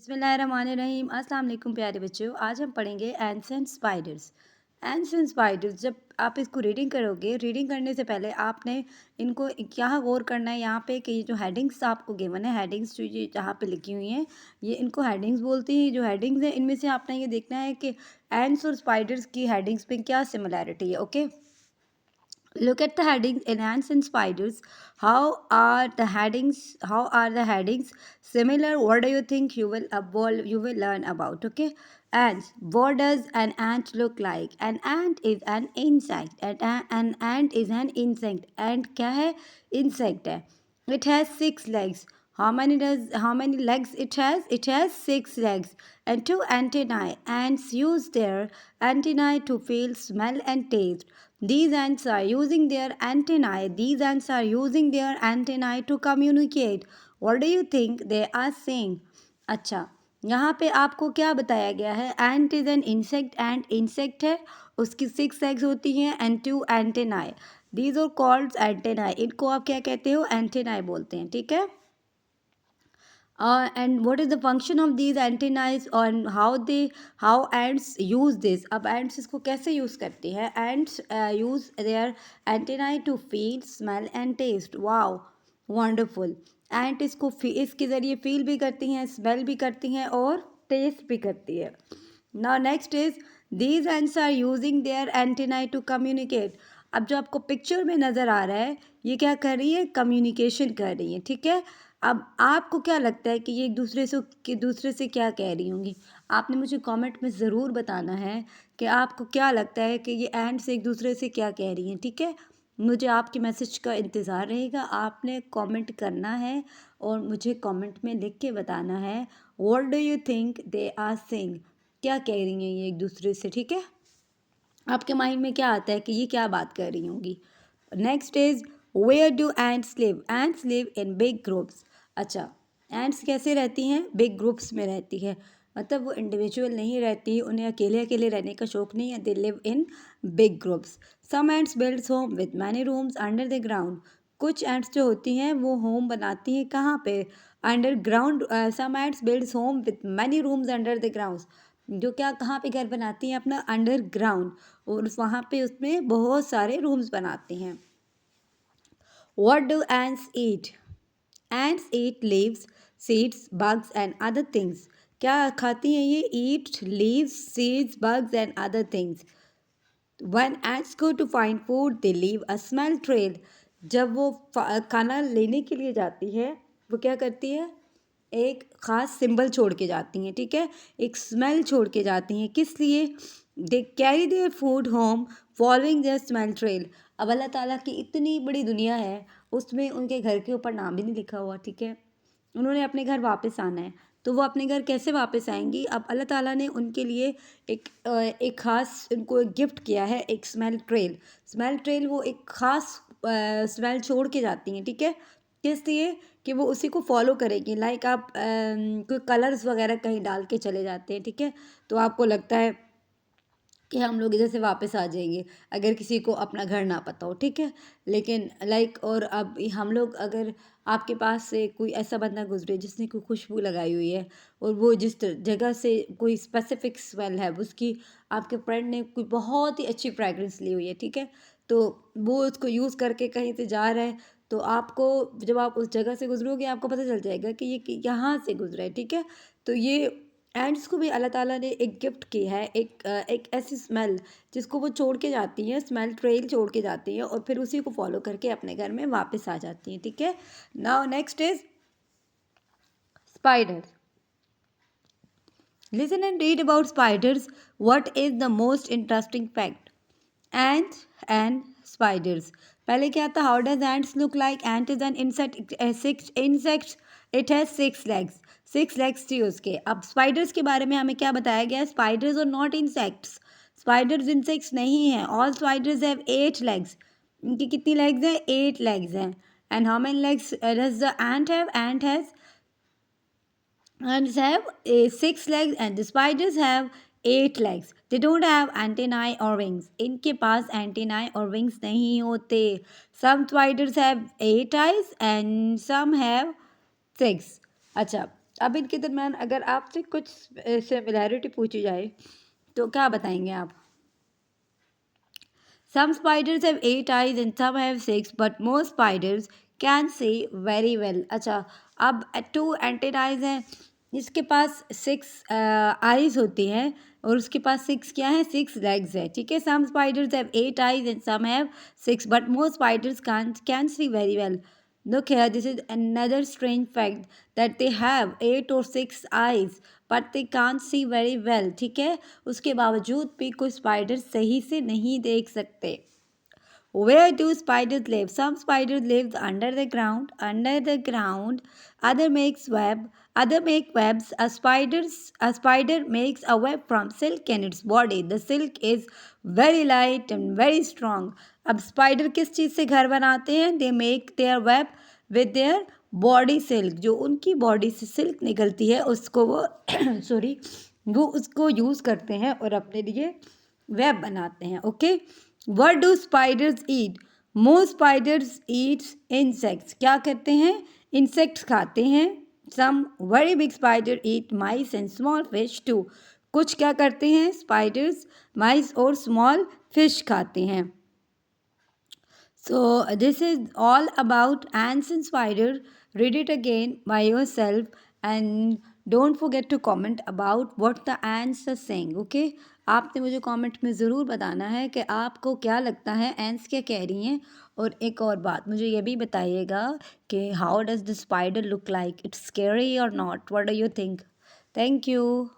बिस्मिल्लाहिर्रहमानिर्रहीम। अस्सलाम वालेकुम प्यारे बच्चों। आज हम पढ़ेंगे ants and spiders. Ants and spiders, जब आप इसको रीडिंग करोगे, रीडिंग करने से पहले आपने इनको यहाँ गौर करना है। यहाँ पे कि ये जो हेडिंग्स आपको गिवन है, हेडिंग्स जो ये जहाँ पे लिखी हुई हैं, ये इनको हेडिंग्स बोलते हैं। जो हेडिंग्स हैं इनमें से आपने ये देखना है कि एंट्स और स्पाइडर्स की हेडिंग्स में क्या सिमिलैरिटी है। Okay, look at the headings in ants and spiders. How are the headings similar? What do you think you will learn about? Okay, ants. What does an ant look like? An ant is an insect. An ant is an insect. Ant क्या है? Insect है. It has 6 legs. How many legs it has? It has 6 legs and 2 antennae. Ants use their antennae to feel, smell, and taste. These ants are using their antennae. These ants are using their antennae to communicate. What do you think they are saying? अच्छा, यहाँ पे आपको क्या बताया गया है? Ant is an insect. Ant insect है, उसकी 6 legs होती हैं and 2 antennae. These are called antennae. इनको आप क्या कहते हो? एंटेनाए बोलते हैं। ठीक है। And what is the function of these antennae on how ants use this? अब ants इसको कैसे यूज़ करते हैं? Ants use their antennae to feel, smell and taste. Wow, wonderful. Ant इसके ज़रिए फील भी करती हैं, स्मेल भी करती हैं और टेस्ट भी करती है। Now next is these ants are using their antennae to communicate. अब जो आपको पिक्चर में नज़र आ रहा है, ये क्या कर रही है? कम्युनिकेशन कर रही है। ठीक है। अब आपको क्या लगता है कि ये एक दूसरे से क्या कह रही होंगी? आपने मुझे कमेंट में ज़रूर बताना है कि आपको क्या लगता है कि ये एंड्स एक दूसरे से क्या कह रही हैं। ठीक है, मुझे आपके मैसेज का इंतज़ार रहेगा। आपने कमेंट करना है और मुझे कमेंट में लिख के बताना है what do you think they are saying. क्या कह रही हैं ये एक दूसरे से। ठीक है, आपके माइंड में क्या आता है कि ये क्या बात कर रही होंगी। Next is where do ants live? Ants live in big groups. अच्छा, एंट्स कैसे रहती हैं? बिग ग्रुप्स में रहती है, मतलब वो इंडिविजुअल नहीं रहती, उन्हें अकेले अकेले रहने का शौक नहीं है। They live in big groups. Some ants builds home with many rooms under the ground. कुछ एंट्स जो होती हैं वो होम बनाती हैं कहाँ पे? Under ground. Some ants builds home with many rooms under the ground. जो क्या कहाँ पे घर बनाती हैं? अपना अंडर ग्राउंड, और वहाँ पे उसमें बहुत सारे रूम्स बनाते हैं। What do ants eat? Ants eat leaves, seeds, bugs and other things. क्या खाती हैं ये? Eat leaves, seeds, bugs and other things. When ants go to find food, they leave a smell trail. जब वो खाना लेने के लिए जाती है, वो क्या करती है? एक ख़ास सिंबल छोड़ के जाती हैं। ठीक है, एक स्मेल छोड़ के जाती हैं। किस लिए? They carry their food home following their smell trail. अब अल्लाह ताला की इतनी बड़ी दुनिया है, उसमें उनके घर के ऊपर नाम भी नहीं लिखा हुआ। ठीक है, उन्होंने अपने घर वापस आना है, तो वो अपने घर कैसे वापस आएंगी? अब अल्लाह ताला ने उनके लिए एक ख़ास उनको एक गिफ्ट किया है, एक स्मेल ट्रेल। स्मेल ट्रेल वो एक ख़ास स्मेल छोड़ के जाती हैं। ठीक है, किस लिए? कि वो उसी को फॉलो करेगी। लाइक आप कोई कलर्स वगैरह कहीं डाल के चले जाते हैं। ठीक है, तो आपको लगता है कि हम लोग इधर से वापस आ जाएंगे, अगर किसी को अपना घर ना पता हो। ठीक है, लेकिन लाइक और अब हम लोग, अगर आपके पास से कोई ऐसा बंदा गुजरे जिसने कोई खुशबू लगाई हुई है और वो जिस जगह से कोई स्पेसिफिक स्मेल है, उसकी आपके फ्रेंड ने कोई बहुत ही अच्छी फ्रेगरेंस ली हुई है। ठीक है, तो वो उसको यूज़ करके कहीं से जा रहा है, तो आपको जब आप उस जगह से गुजरोगे आपको पता चल जाएगा कि ये यहाँ से गुजरा है। ठीक है, तो ये एंड्स को भी अल्लाह ताला ने एक गिफ्ट की है, एक ऐसी स्मेल जिसको वो छोड़ के जाती हैं, स्मेल ट्रेल छोड़ के जाती हैं और फिर उसी को फॉलो करके अपने घर में वापस आ जाती हैं। ठीक है, now next is spiders. Listen and read about spiders. What is the most interesting fact? ants and spiders. पहले क्या था? How does ants look like? ant is an insect. It has 6 legs। 6 legs थी उसके। अब spiders के बारे में हमें क्या बताया गया? स्पाइडर्स और नॉट इंसेक्ट्स। स्पाइडर्स इंसेक्ट्स नहीं हैं। All spiders have 8 legs। इनकी कितनी लेग्स हैं? 8 legs हैं। And how many legs does the ant have? Ant has ants have 6 legs and the spiders have 8 legs. They don't have antennae or wings. इनके पास antennae और wings नहीं होते. Some spiders have 8 eyes and some have 6. अच्छा, अब इनके दरमियान अगर आपसे कुछ सिमिलैरिटी पूछी जाए तो क्या बताएंगे आप? Some spiders have 8 eyes and some have 6, but most spiders can see very well. अच्छा, अब 2 antennae हैं, इसके पास 6 eyes होती हैं और उसके पास 6 क्या है, 6 legs है, ठीक है. Some spiders have 8 eyes and some have 6, but most spiders can see very well. Look here, this is another strange fact that they have 8 or 6 eyes, but they can't see very well. ठीक है, उसके बावजूद भी कोई spider सही से नहीं देख सकते. Where do spiders live? Some spiders live under the ground. Under the ground, other makes web. Other make webs. A spider makes a web from silk in its body. The silk is very light and very strong. अब spider किस चीज़ से घर बनाते हैं? They make their web with their body silk. जो उनकी body से silk निकलती है उसको वो सॉरी वो उसको यूज़ करते हैं और अपने लिए वेब बनाते हैं. Okay. What do spiders eat? Most spiders eat insects. क्या करते हैं? Insects खाते हैं. Some very big spiders eat mice and small fish too. कुछ क्या करते हैं? Spiders mice और small fish खाते हैं. So this is all about ants and spider. Read it again by yourself and don't forget to comment about what the ants are saying. Okay? आपने मुझे comment में ज़रूर बताना है कि आपको क्या लगता है एंट्स क्या कह रही हैं. और एक और बात मुझे ये भी बताइएगा कि how does the spider look like, it's scary और not, what do you think? Thank you.